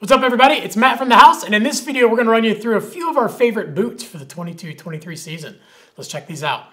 What's up everybody, it's Matt from the house, and in this video we're going to run you through a few of our favorite boots for the 22-23 season. Let's check these out.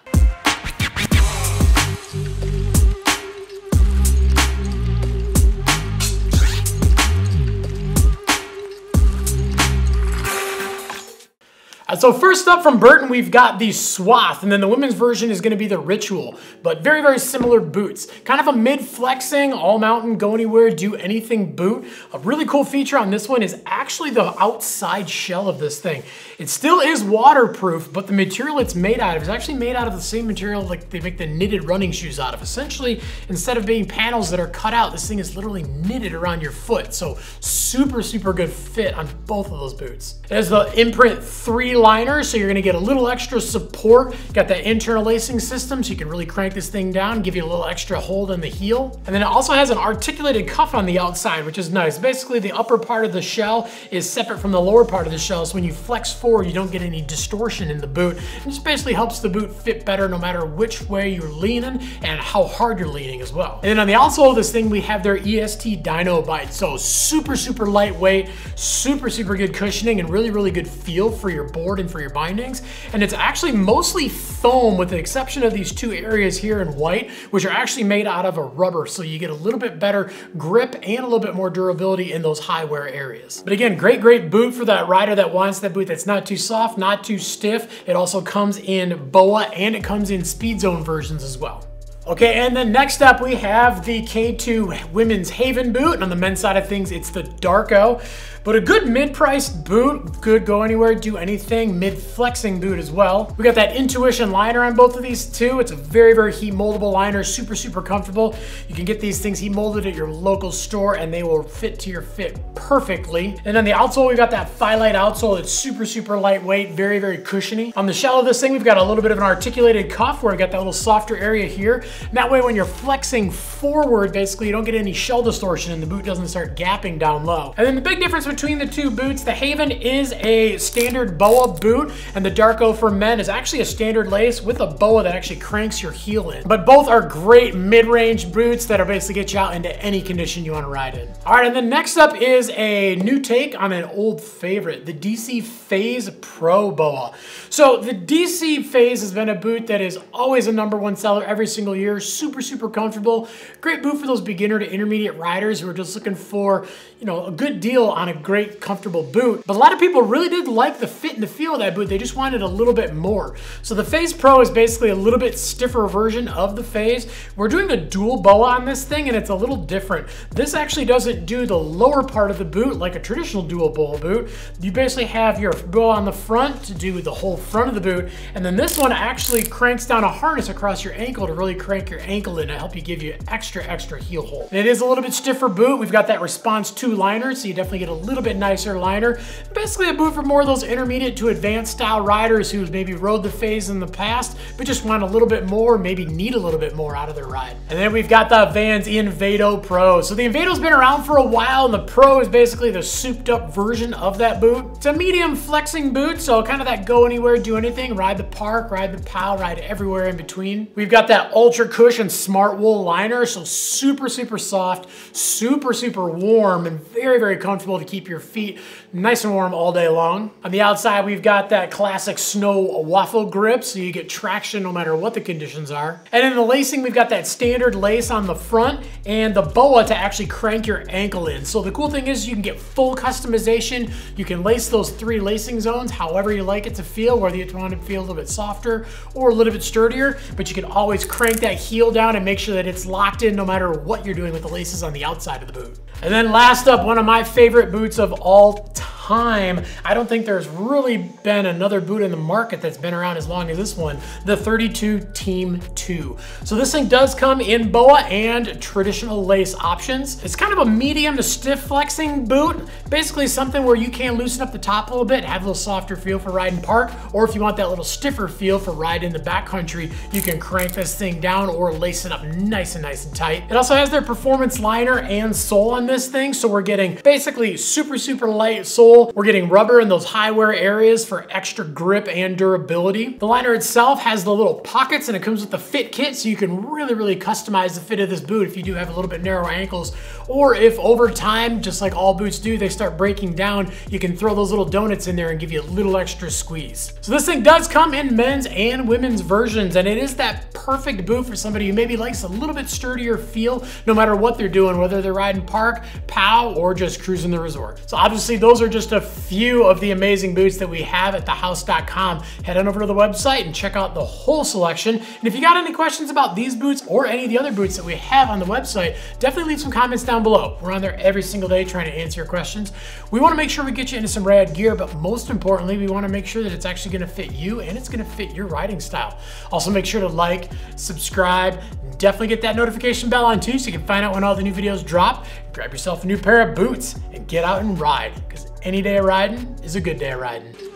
So first up from Burton, we've got the Swath, and then the women's version is going to be the Ritual, but very, very similar boots. Kind of a mid-flexing, all-mountain, go-anywhere, do-anything boot. A really cool feature on this one is actually the outside shell of this thing. It still is waterproof, but the material it's made out of is actually made out of the same material like they make the knitted running shoes out of. Essentially, instead of being panels that are cut out, this thing is literally knitted around your foot. So super, super good fit on both of those boots. There's the Imprint 3 liner, so you're gonna get a little extra support. Got that internal lacing system, so you can really crank this thing down, give you a little extra hold on the heel. And then it also has an articulated cuff on the outside, which is nice. Basically, the upper part of the shell is separate from the lower part of the shell, so when you flex forward, you don't get any distortion in the boot. It just basically helps the boot fit better no matter which way you're leaning and how hard you're leaning as well. And then on the outsole of this thing, we have their EST Dino Bite. So super, super lightweight, super, super good cushioning, and really, really good feel for your board and for your bindings. And it's actually mostly foam with the exception of these two areas here in white, which are actually made out of a rubber. So you get a little bit better grip and a little bit more durability in those high wear areas. But again, great, great boot for that rider that wants that boot that's not too soft, not too stiff. It also comes in BOA and it comes in Speed Zone versions as well. Okay, and then next up we have the K2 Women's Haven boot, and on the men's side of things, it's the Darko. But a good mid-priced boot, good go anywhere, do anything, mid-flexing boot as well. We got that Intuition liner on both of these too. It's a very, very heat moldable liner, super, super comfortable. You can get these things heat molded at your local store and they will fit to your fit perfectly. And on the outsole, we've got that Phyllite outsole. It's super, super lightweight, very, very cushiony. On the shell of this thing, we've got a little bit of an articulated cuff where we've got that little softer area here. And that way, when you're flexing forward, basically, you don't get any shell distortion and the boot doesn't start gapping down low. And then the big difference between the two boots, the Haven is a standard BOA boot, and the Darko for men is actually a standard lace with a BOA that actually cranks your heel in. But both are great mid-range boots that'll basically get you out into any condition you want to ride in. All right, and then next up is a new take on an old favorite, the DC Phase Pro BOA. So the DC Phase has been a boot that is always a #1 seller every single year. Super, super comfortable. Great boot for those beginner to intermediate riders who are just looking for, you know, a good deal on a great comfortable boot. But a lot of people really did like the fit and the feel of that boot. They just wanted a little bit more. So the Phase Pro is basically a little bit stiffer version of the Phase. We're doing a dual BOA on this thing and it's a little different. This actually doesn't do the lower part of the boot like a traditional dual BOA boot. You basically have your BOA on the front to do the whole front of the boot, and then this one actually cranks down a harness across your ankle to really crank your ankle in to help you give you extra, extra heel hold. And it is a little bit stiffer boot. We've got that Response 2 liner, so you definitely get a little bit nicer liner. Basically a boot for more of those intermediate to advanced style riders who maybe rode the Phase in the past, but just want a little bit more, maybe need a little bit more out of their ride. And then we've got the Vans Invado Pro. So the Invado's been around for a while, and the Pro is basically the souped up version of that boot. It's a medium flexing boot, so kind of that go anywhere, do anything, ride the park, ride the POW, ride everywhere in between. We've got that Ultra Cushion Smart Wool liner, so super, super soft, super, super warm, and very, very comfortable to keep your feet nice and warm all day long. On the outside, we've got that classic snow waffle grip, so you get traction no matter what the conditions are. And in the lacing, we've got that standard lace on the front and the BOA to actually crank your ankle in. So the cool thing is you can get full customization. You can lace those 3 lacing zones however you like it to feel, whether you want it to feel a little bit softer or a little bit sturdier, but you can always crank that heel down and make sure that it's locked in no matter what you're doing with the laces on the outside of the boot. And then last up, one of my favorite boots of all time. I don't think there's really been another boot in the market that's been around as long as this one, the 32 Team 2. So this thing does come in BOA and traditional lace options. It's kind of a medium to stiff flexing boot, basically something where you can loosen up the top a little bit, have a little softer feel for riding park, or if you want that little stiffer feel for riding in the backcountry, you can crank this thing down or lace it up nice and tight. It also has their performance liner and sole on this thing, so we're getting basically super, super light sole comfortable. We're getting rubber in those high wear areas for extra grip and durability. The liner itself has the little pockets and it comes with the fit kit, so you can really customize the fit of this boot if you do have a little bit narrow ankles, or if over time, just like all boots do, they start breaking down, you can throw those little donuts in there and give you a little extra squeeze. So this thing does come in men's and women's versions, and it is that perfect boot for somebody who maybe likes a little bit sturdier feel no matter what they're doing, whether they're riding park, POW, or just cruising the resort. So obviously those are just a few of the amazing boots that we have at thehouse.com. Head on over to the website and check out the whole selection. And if you got any questions about these boots or any of the other boots that we have on the website, definitely leave some comments down below. We're on there every single day trying to answer your questions. We want to make sure we get you into some rad gear, but most importantly, we want to make sure that it's actually going to fit you and it's going to fit your riding style. Also, make sure to like, subscribe, definitely get that notification bell on too so you can find out when all the new videos drop. Grab yourself a new pair of boots and get out and ride, because any day of riding is a good day of riding.